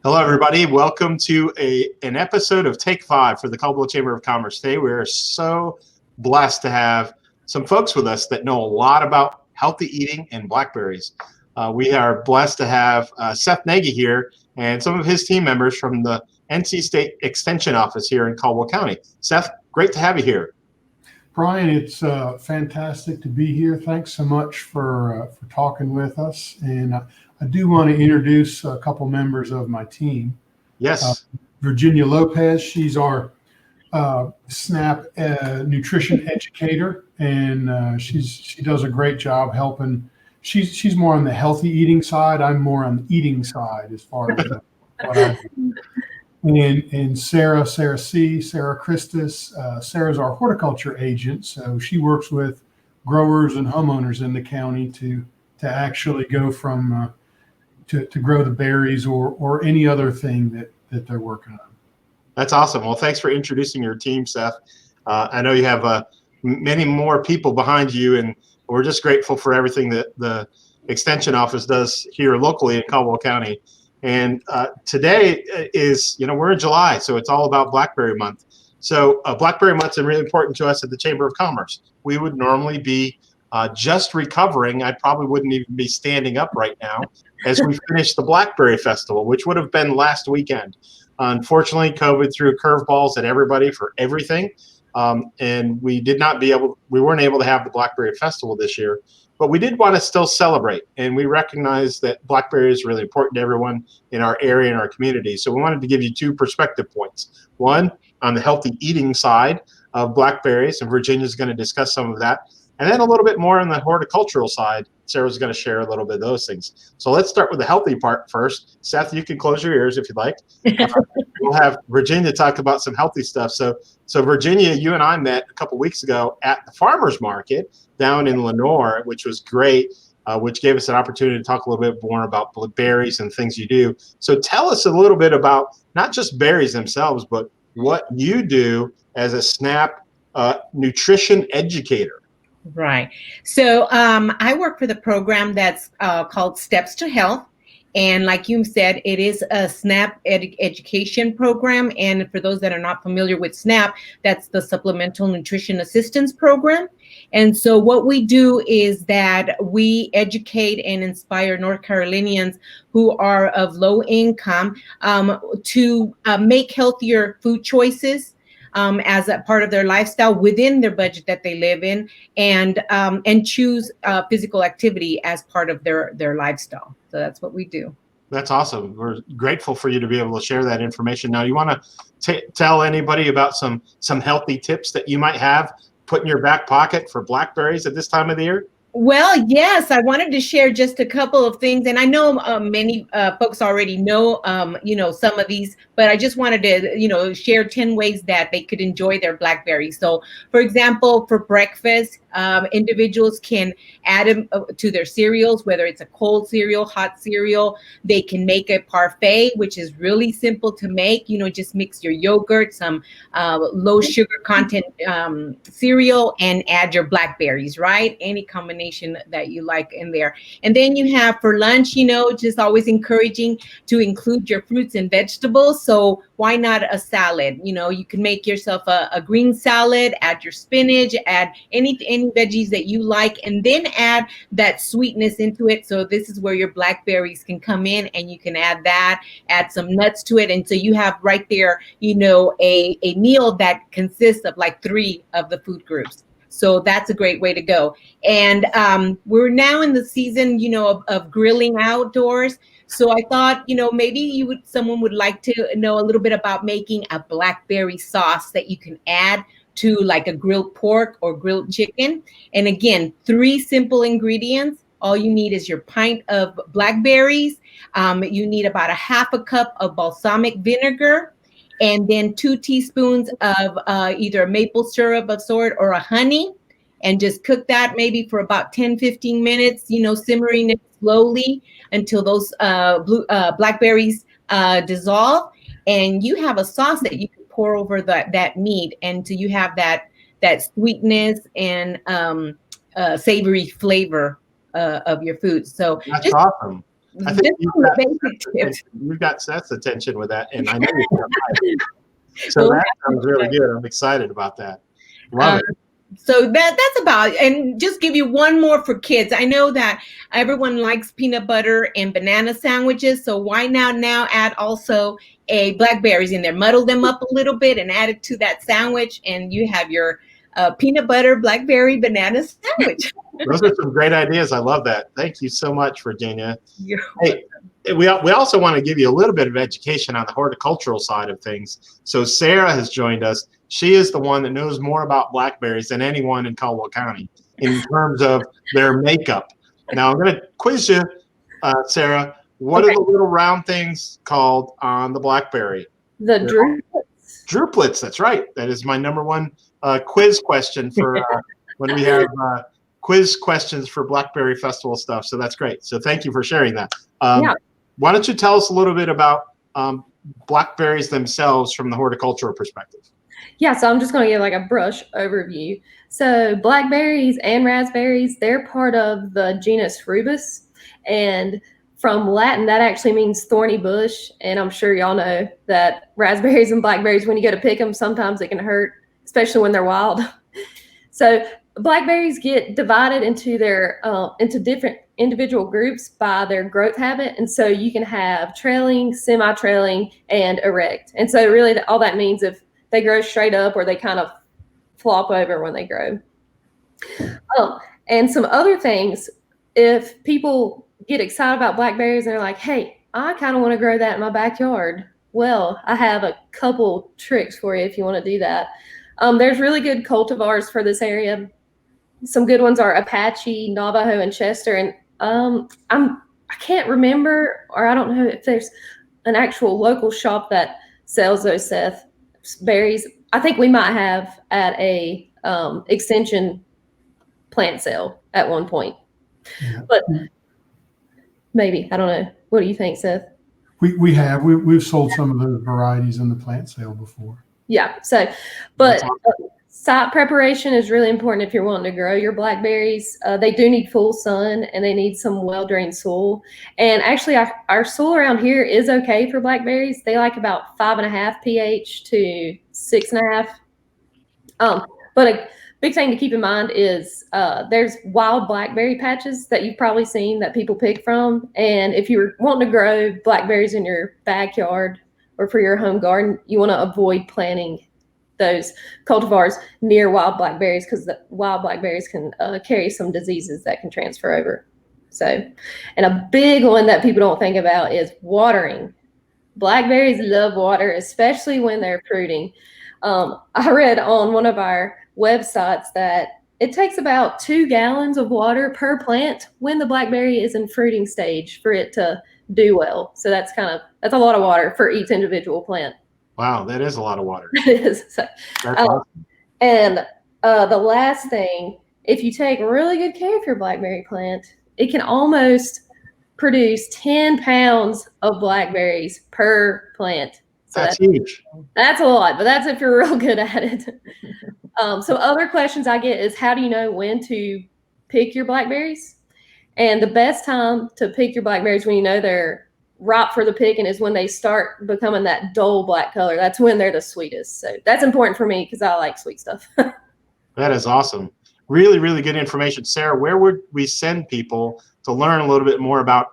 Hello, everybody. Welcome to an episode of Take 5 for the Caldwell Chamber of Commerce. Today, we are so blessed to have some folks with us that know a lot about healthy eating and blackberries. We are blessed to have Seth Nagy here and some of his team members from the NC State Extension Office here in Caldwell County. Seth, great to have you here. Brian, it's fantastic to be here. Thanks so much for talking with us. And I do want to introduce a couple members of my team. Yes. Virginia Lopez, she's our SNAP nutrition educator, and she does a great job helping. She's more on the healthy eating side. I'm more on the eating side as far as what I do. And Sarah Christus, Sarah's our horticulture agent, so she works with growers and homeowners in the county to actually go from to grow the berries or any other thing that they're working on. That's awesome. Well, thanks for introducing your team, Seth. I know you have many more people behind you, and we're just grateful for everything that the Extension Office does here locally in Caldwell County. And today is, we're in July, so it's all about Blackberry Month. So Blackberry Month is really important to us at the Chamber of Commerce. We would normally be just recovering. I probably wouldn't even be standing up right now as we finish the Blackberry Festival, which would have been last weekend. Unfortunately, COVID threw curveballs at everybody for everything, and we weren't able to have the Blackberry Festival this year. But we did want to still celebrate, and we recognize that Blackberry is really important to everyone in our area and our community. So we wanted to give you two perspective points. One, on the healthy eating side of blackberries, and Virginia's going to discuss some of that. And then a little bit more on the horticultural side. Sarah's going to share a little bit of those things. So let's start with the healthy part first. Seth, you can close your ears if you'd like. We'll have Virginia talk about some healthy stuff. So Virginia, you and I met a couple weeks ago at the farmer's market down in Lenore, which was great, which gave us an opportunity to talk a little bit more about berries and things you do. So tell us a little bit about not just berries themselves, but what you do as a SNAP nutrition educator. Right. So I work for the program that's called Steps to Health. And like you said, it is a SNAP education program. And for those that are not familiar with SNAP, that's the Supplemental Nutrition Assistance Program. And so what we do is that we educate and inspire North Carolinians who are of low income to make healthier food choices as a part of their lifestyle within their budget that they live in, and choose physical activity as part of their lifestyle. So that's what we do. That's awesome. We're grateful for you to be able to share that information. Now, you want to tell anybody about some healthy tips that you might have put in your back pocket for blackberries at this time of the year? Well, yes, I wanted to share just a couple of things, and I know many folks already know, some of these, but I just wanted to, share 10 ways that they could enjoy their blackberries. So, for example, for breakfast, individuals can add them to their cereals, whether it's a cold cereal, hot cereal. They can make a parfait, which is really simple to make. Just mix your yogurt, some low sugar content cereal, and add your blackberries, right? Any combination that you like in there. And then you have for lunch, just always encouraging to include your fruits and vegetables. So why not a salad? You can make yourself a green salad, add your spinach, add any veggies that you like, and then add that sweetness into it. So this is where your blackberries can come in, and you can add some nuts to it. And so you have right there, a meal that consists of like 3 of the food groups. So that's a great way to go. And we're now in the season, of grilling outdoors. So I thought, maybe someone would like to know a little bit about making a blackberry sauce that you can add to like a grilled pork or grilled chicken. And again, 3 simple ingredients. All you need is your pint of blackberries. You need about a half a cup of balsamic vinegar, and then 2 teaspoons of either maple syrup of sort or a honey, and just cook that maybe for about 10-15 minutes, simmering it slowly until those blackberries dissolve. And you have a sauce that you can pour over that meat, and so you have that sweetness and savory flavor of your food. So that's awesome. I think Just some basic tips. you've got Seth's attention with that, and I know you've got mine. So Well, that sounds really good. I'm excited about that. Love it. So that's about, and just give you one more for kids. I know that everyone likes peanut butter and banana sandwiches, so why now add also a blackberries in there, muddle them up a little bit and add it to that sandwich, and you have your peanut butter blackberry banana sandwich. Those are some great ideas. I love that. Thank you so much, Virginia. You're Hey, we also want to give you a little bit of education on the horticultural side of things. So Sarah has joined us. She is the one that knows more about blackberries than anyone in Caldwell County in terms of their makeup. Now I'm going to quiz you, Sarah. What are the little round things called on the blackberry? The druplets. Druplets. That's right. That is my number one quiz question for when we have quiz questions for Blackberry Festival stuff. So that's great. So thank you for sharing that. Yeah. Why don't you tell us a little bit about blackberries themselves from the horticultural perspective? Yeah, so I'm just going to give like a brush overview. So blackberries and raspberries, they're part of the genus Rubus. And from Latin, that actually means thorny bush. And I'm sure y'all know that raspberries and blackberries, when you go to pick them, sometimes it can hurt, especially when they're wild. So blackberries get divided into their into different individual groups by their growth habit. And so you can have trailing, semi-trailing, and erect. And so really all that means if they grow straight up or they kind of flop over when they grow. And some other things, if people get excited about blackberries and they're like, hey, I kind of want to grow that in my backyard. Well, I have a couple tricks for you if you want to do that. There's really good cultivars for this area. Some good ones are Apache, Navajo, and Chester. And I can't remember, or I don't know if there's an actual local shop that sells those Seth berries. I think we might have at a extension plant sale at one point, but maybe, I don't know. What do you think, Seth? We've sold some of those varieties in the plant sale before. Yeah. So, but site preparation is really important if you're wanting to grow your blackberries. They do need full sun and they need some well-drained soil. And actually our soil around here is okay for blackberries. They like about 5.5 pH to 6.5. But a big thing to keep in mind is there's wild blackberry patches that you've probably seen that people pick from. And if you're wanting to grow blackberries in your backyard or for your home garden, you want to avoid planting those cultivars near wild blackberries because the wild blackberries can carry some diseases that can transfer over. So, and a big one that people don't think about is watering. Blackberries love water, especially when they're fruiting. I read on one of our websites that it takes about 2 gallons of water per plant when the blackberry is in fruiting stage for it to do well. So that's a lot of water for each individual plant. Wow, that is a lot of water. It is. So, That's awesome. And the last thing, if you take really good care of your blackberry plant, it can almost produce 10 pounds of blackberries per plant. So that's huge. That's a lot, but that's if you're real good at it. So other questions I get is, how do you know when to pick your blackberries? And the best time to pick your blackberries when you know they're ripe for the picking is when they start becoming that dull black color. That's when they're the sweetest. So that's important for me because I like sweet stuff. That is awesome. Really, really good information. Sarah, where would we send people to learn a little bit more about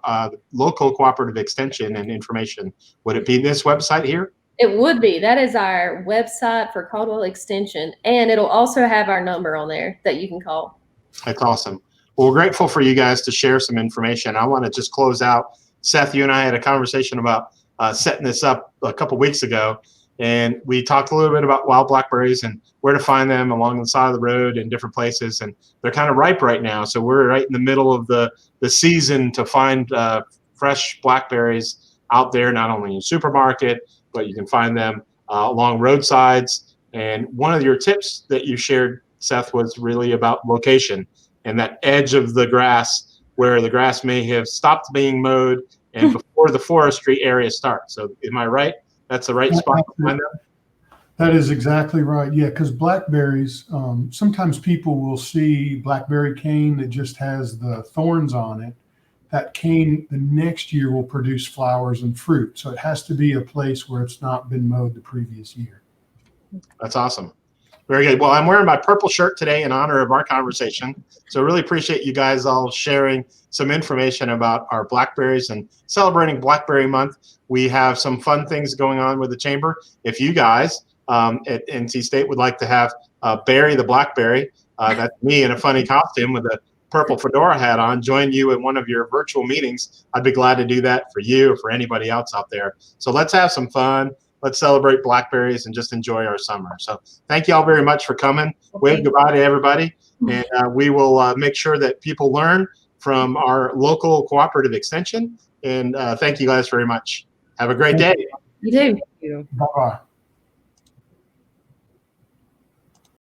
local cooperative extension and information? Would it be this website here? It would be. That is our website for Caldwell Extension. And it'll also have our number on there that you can call. That's awesome. Well, we're grateful for you guys to share some information. I want to just close out. Seth, you and I had a conversation about setting this up a couple weeks ago, and we talked a little bit about wild blackberries and where to find them along the side of the road in different places, and they're kind of ripe right now. So we're right in the middle of the season to find fresh blackberries out there, not only in the supermarket, but you can find them along roadsides. And one of your tips that you shared, Seth, was really about location and that edge of the grass where the grass may have stopped being mowed and before the forestry area starts. So am I right? That's the right spot to find them? That is exactly right. Yeah, because blackberries, sometimes people will see blackberry cane that just has the thorns on it. that cane the next year will produce flowers and fruit. So it has to be a place where it's not been mowed the previous year. That's awesome. Very good. Well, I'm wearing my purple shirt today in honor of our conversation. So really appreciate you guys all sharing some information about our blackberries and celebrating Blackberry Month. We have some fun things going on with the chamber. If you guys at NC State would like to have Barry the Blackberry, that's me in a funny costume with a purple fedora hat on, join you in one of your virtual meetings, I'd be glad to do that for you or for anybody else out there. So let's have some fun. Let's celebrate blackberries and just enjoy our summer. So thank you all very much for coming. Wave goodbye to everybody. And we will make sure that people learn from our local cooperative extension. And thank you guys very much. Have a great day. You do. Thank you. Bye-bye.